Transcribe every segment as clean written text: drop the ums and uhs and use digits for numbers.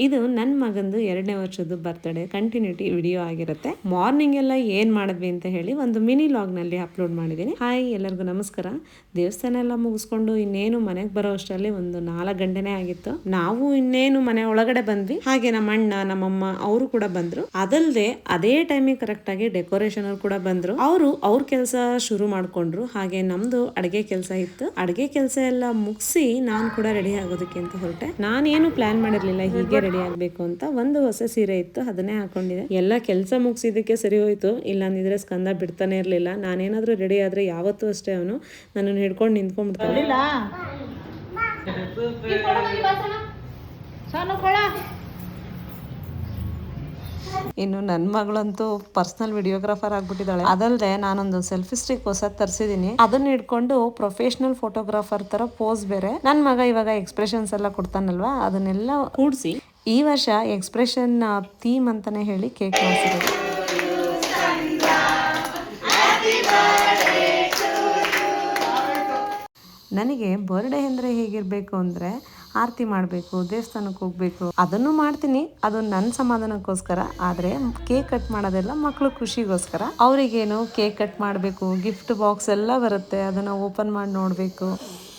ಇದು ನನ್ನ ಮಗಂದು 2ನೇ ವರ್ಷದ ಬರ್ತ್ಡೇ ಕಂಟಿನ್ಯೂಟಿ ವಿಡಿಯೋ ಆಗಿರುತ್ತೆ. ಮಾರ್ನಿಂಗ್ ಎಲ್ಲ ಏನ್ ಮಾಡಿದ್ವಿ ಅಂತ ಹೇಳಿ ಒಂದು ಮಿನಿ ಲಾಗ್ ನಲ್ಲಿ ಅಪ್ಲೋಡ್ ಮಾಡಿದ್ದೀನಿ. ಹಾಯ್ ಎಲ್ಲರಿಗೂ ನಮಸ್ಕಾರ. ದೇವಸ್ಥಾನ ಎಲ್ಲ ಮುಗಿಸ್ಕೊಂಡು ಇನ್ನೇನು ಮನೆಗೆ ಬರೋ ಅಷ್ಟರಲ್ಲಿ ಒಂದು 4 ಗಂಟೆನೇ ಆಗಿತ್ತು. ನಾವು ಇನ್ನೇನು ಮನೆ ಒಳಗಡೆ ಬಂದ್ವಿ. ಹಾಗೆ ನಮ್ಮ ಅಣ್ಣ ನಮ್ಮಮ್ಮ ಅವರು ಕೂಡ ಬಂದ್ರು. ಅದಲ್ಲದೆ ಅದೇ ಟೈಮಿಗೆ ಕರೆಕ್ಟ್ ಆಗಿ ಡೆಕೋರೇಷನ್ ಅವ್ರು ಕೂಡ ಬಂದ್ರು. ಅವ್ರ ಕೆಲಸ ಶುರು ಮಾಡ್ಕೊಂಡ್ರು. ಹಾಗೆ ನಮ್ದು ಅಡಿಗೆ ಕೆಲಸ ಇತ್ತು. ಅಡಿಗೆ ಕೆಲಸ ಎಲ್ಲ ಮುಗಿಸಿ ನಾನು ಕೂಡ ರೆಡಿ ಆಗೋದಕ್ಕೆ ಅಂತ ಹೊರಟೆ. ನಾನೇನು ಪ್ಲಾನ್ ಮಾಡಿರ್ಲಿಲ್ಲ ಹೀಗೆ ರೆಡಿ ಆಗ್ಬೇಕು ಅಂತ. ಒಂದು ಹೊಸ ಸೀರೆ ಇತ್ತು, ಅದನ್ನೇ ಹಾಕೊಂಡಿದೆ. ಎಲ್ಲ ಕೆಲಸ ಮುಗಿಸಿದಕ್ಕೆ ಸರಿ ಹೋಯ್ತು. ಇಲ್ಲ ಅಂದಿದ್ರೆ ಸ್ಕಂದ ಬಿಡ್ತಾನೆ ಇರ್ಲಿಲ್ಲ. ನಾನೇನಾದ್ರೂ ರೆಡಿ ಆದ್ರೆ ಯಾವತ್ತೂ ಅಷ್ಟೇ ಅವನು ನನ್ನನ್ನು ಹಿಡ್ಕೊಂಡು ನಿಂತ್ಕೊಂಡ್ಬಿಡ್ತಾನೆ. ಇನ್ನು ನನ್ನ ಮಗಳಂತೂ ಪರ್ಸನಲ್ ವಿಡಿಯೋಗ್ರಾಫರ್ ಆಗ್ಬಿಟ್ಟಿದ್ದಾಳೆ. ಅದಲ್ಲದೆ ನಾನೊಂದು ಸೆಲ್ಫಿ ಸ್ಟಿಕ್ ಹೊಸದ್ ತರಿಸಿದೀನಿ. ಅದನ್ನ ಇಟ್ಕೊಂಡು ಪ್ರೊಫೆಷನಲ್ ಫೋಟೋಗ್ರಾಫರ್ ತರ ಪೋಸ್ ಬೇರೆ. ನನ್ನ ಮಗ ಇವಾಗ ಎಕ್ಸ್ಪ್ರೆಷನ್ಸ್ ಎಲ್ಲ ಕೊಡ್ತಾನಲ್ವಾ, ಅದನ್ನೆಲ್ಲ ಕೂಡಿಸಿ ಈ ವರ್ಷ ಎಕ್ಸ್ಪ್ರೆಷನ್ ಥೀಮ್ ಅಂತಾನೆ ಹೇಳಿ ಕೇಕ್ ಮಾಡಿಸಿರೋದು. ನನಗೆ ಬರ್ಡೇ ಅಂದರೆ ಹೇಗಿರಬೇಕು ಅಂದರೆ ಆರತಿ ಮಾಡಬೇಕು, ದೇವಸ್ಥಾನಕ್ಕೆ ಹೋಗಬೇಕು, ಅದನ್ನು ಮಾಡ್ತೀನಿ. ಅದು ನನ್ನ ಸಮಾಧಾನಕ್ಕೋಸ್ಕರ. ಆದರೆ ಕೇಕ್ ಕಟ್ ಮಾಡೋದೆಲ್ಲ ಮಕ್ಕಳು ಖುಷಿಗೋಸ್ಕರ. ಅವರಿಗೇನು ಕೇಕ್ ಕಟ್ ಮಾಡಬೇಕು, ಗಿಫ್ಟ್ ಬಾಕ್ಸ್ ಎಲ್ಲ ಬರುತ್ತೆ, ಅದನ್ನು ಓಪನ್ ಮಾಡಿ ನೋಡಬೇಕು.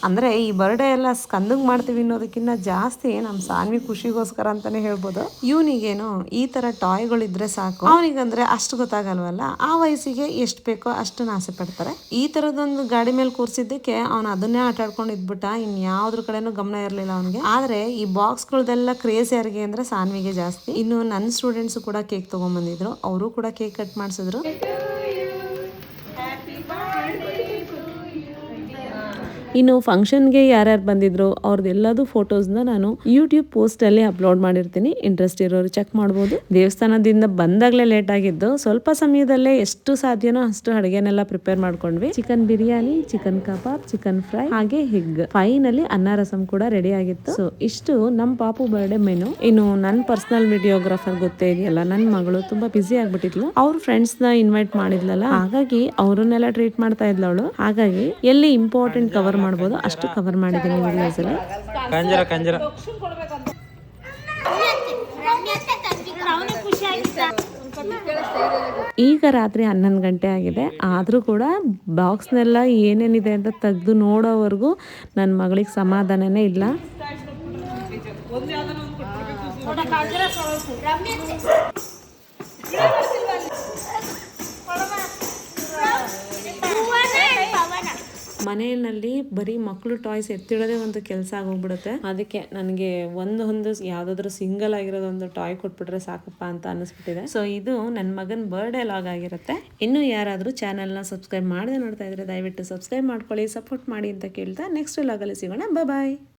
ಅಂದರೆ ಈ ಬರ್ಡೇ ಎಲ್ಲ ಸ್ಕಂದಂಗೆ ಮಾಡ್ತೀವಿ ಅನ್ನೋದಕ್ಕಿಂತ ಜಾಸ್ತಿ ನಮ್ಮ ಸಾನ್ವಿ ಖುಷಿಗೋಸ್ಕರ ಅಂತಲೇ ಹೇಳ್ಬೋದು. ಇವನಿಗೇನು ಈ ಥರ ಟಾಯ್ಗಳಿದ್ರೆ ಸಾಕು. ಅವನಿಗಂದ್ರೆ ಅಷ್ಟು ಗೊತ್ತಾಗಲ್ವಲ್ಲ, ಆ ವಯಸ್ಸಿಗೆ ಎಷ್ಟು ಬೇಕೋ ಅಷ್ಟನ್ನು ಆಸೆ ಪಡ್ತಾರೆ. ಈ ಥರದೊಂದು ಗಾಡಿ ಮೇಲೆ ಕೂರಿಸಿದ್ದಕ್ಕೆ ಅವನು ಅದನ್ನೇ ಆಟ ಆಡ್ಕೊಂಡು ಇದ್ಬಿಟ್ಟ. ಇನ್ಯಾವ್ದ್ರ ಕಡೆನೂ ಗಮನ ಇರಲಿಲ್ಲ ಅವನಿಗೆ. ಆದರೆ ಈ ಬಾಕ್ಸ್ಗಳದೆಲ್ಲ ಕ್ರೇಜ್ ಯಾರಿಗೆ ಅಂದರೆ ಸಾನ್ವಿಗೆ ಜಾಸ್ತಿ. ಇನ್ನು ನನ್ನ ಸ್ಟೂಡೆಂಟ್ಸು ಕೂಡ ಕೇಕ್ ತೊಗೊಂಬಂದಿದ್ರು. ಅವರು ಕೂಡ ಕೇಕ್ ಕಟ್ ಮಾಡಿಸಿದ್ರು. ಇನ್ನು ಫಂಕ್ಷನ್ಗೆ ಯಾರ್ಯಾರು ಬಂದಿದ್ರು ಅವ್ರದ್ದೆಲ್ಲದು ಫೋಟೋಸ್ನ ನಾನು ಯೂಟ್ಯೂಬ್ ಪೋಸ್ಟಲ್ಲಿ ಅಪ್ಲೋಡ್ ಮಾಡಿರ್ತೀನಿ. ಇಂಟ್ರೆಸ್ಟ್ ಇರೋರು ಚೆಕ್ ಮಾಡ್ಬೋದು. ದೇವಸ್ಥಾನದಿಂದ ಬಂದಾಗಲೇ ಲೇಟ್ ಆಗಿದ್ದು. ಸ್ವಲ್ಪ ಸಮಯದಲ್ಲೇ ಎಷ್ಟು ಸಾಧ್ಯನೋ ಅಷ್ಟು ಅಡುಗೆನೆಲ್ಲ ಪ್ರಿಪೇರ್ ಮಾಡ್ಕೊಂಡ್ವಿ. ಚಿಕನ್ ಬಿರಿಯಾನಿ, ಚಿಕನ್ ಕಬಾಬ್, ಚಿಕನ್ ಫ್ರೈ, ಹಾಗೆ ಹಿಗ್. ಫೈನಲಿ ಅನ್ನ ರಸಂ ಕೂಡ ರೆಡಿ ಆಗಿತ್ತು. ಸೊ ಇಷ್ಟು ನಮ್ಮ ಪಾಪು ಬರ್ಡೇ ಮೆನು. ಇನ್ನು ನನ್ನ ಪರ್ಸನಲ್ ವಿಡಿಯೋಗ್ರಾಫರ್ ಗೊತ್ತೇ ಇದೆಯಲ್ಲ, ನನ್ನ ಮಗಳು ತುಂಬಾ ಬ್ಯುಸಿ ಆಗ್ಬಿಟ್ಟಿದ್ಲು. ಅವ್ರ ಫ್ರೆಂಡ್ಸ್ನ ಇನ್ವೈಟ್ ಮಾಡಿದ್ಲಲ್ಲ, ಹಾಗಾಗಿ ಅವ್ರನ್ನೆಲ್ಲ ಟ್ರೀಟ್ ಮಾಡ್ತಾ ಇದ್ಲು ಅವಳು. ಹಾಗಾಗಿ ಎಲ್ಲಿ ಇಂಪಾರ್ಟೆಂಟ್ ಕವರ್ ಮಾಡ್ಬೋದು ಅಷ್ಟು ಕವರ್ ಮಾಡಿದ್ದೀನಿ ವಿಡಿಯೋಸ್ ಅಲ್ಲಿ. ಈಗ ರಾತ್ರಿ 11 ಗಂಟೆ ಆಗಿದೆ. ಆದರೂ ಕೂಡ ಬಾಕ್ಸ್ನೆಲ್ಲ ಏನೇನಿದೆ ಅಂತ ತೆಗೆದು ನೋಡೋವರೆಗೂ ನನ್ನ ಮಗಳಿಗೆ ಸಮಾಧಾನನೇ ಇಲ್ಲ. ಮನೆಯಲ್ಲಿ ಬರೀ ಮಕ್ಕಳು ಟಾಯ್ಸ್ ಎತ್ತಿಡೋದೇ ಒಂದು ಕೆಲಸ ಆಗೋಗ್ಬಿಡುತ್ತೆ. ಅದಕ್ಕೆ ನನಗೆ ಒಂದು ಯಾವುದಾದ್ರೂ ಸಿಂಗಲ್ ಆಗಿರೋದೊಂದು ಟಾಯ್ ಕೊಟ್ಬಿಟ್ರೆ ಸಾಕಪ್ಪ ಅಂತ ಅನ್ನಿಸ್ಬಿಟ್ಟಿದೆ. ಸೊ ಇದು ನನ್ನ ಮಗನ ಬರ್ಡೇ ಲಾಗ್ ಆಗಿರುತ್ತೆ. ಇನ್ನೂ ಯಾರಾದರೂ ಚಾನಲ್ನ ಸಬ್ಸ್ಕ್ರೈಬ್ ಮಾಡದೆ ನೋಡ್ತಾ ಇದ್ರೆ ದಯವಿಟ್ಟು ಸಬ್ಸ್ಕ್ರೈಬ್ ಮಾಡ್ಕೊಳ್ಳಿ, ಸಪೋರ್ಟ್ ಮಾಡಿ ಅಂತ ಕೇಳ್ತಾ ನೆಕ್ಸ್ಟ್ ಲಾಗಲ್ಲಿ ಸಿಗೋಣ. ಬಾಯ್.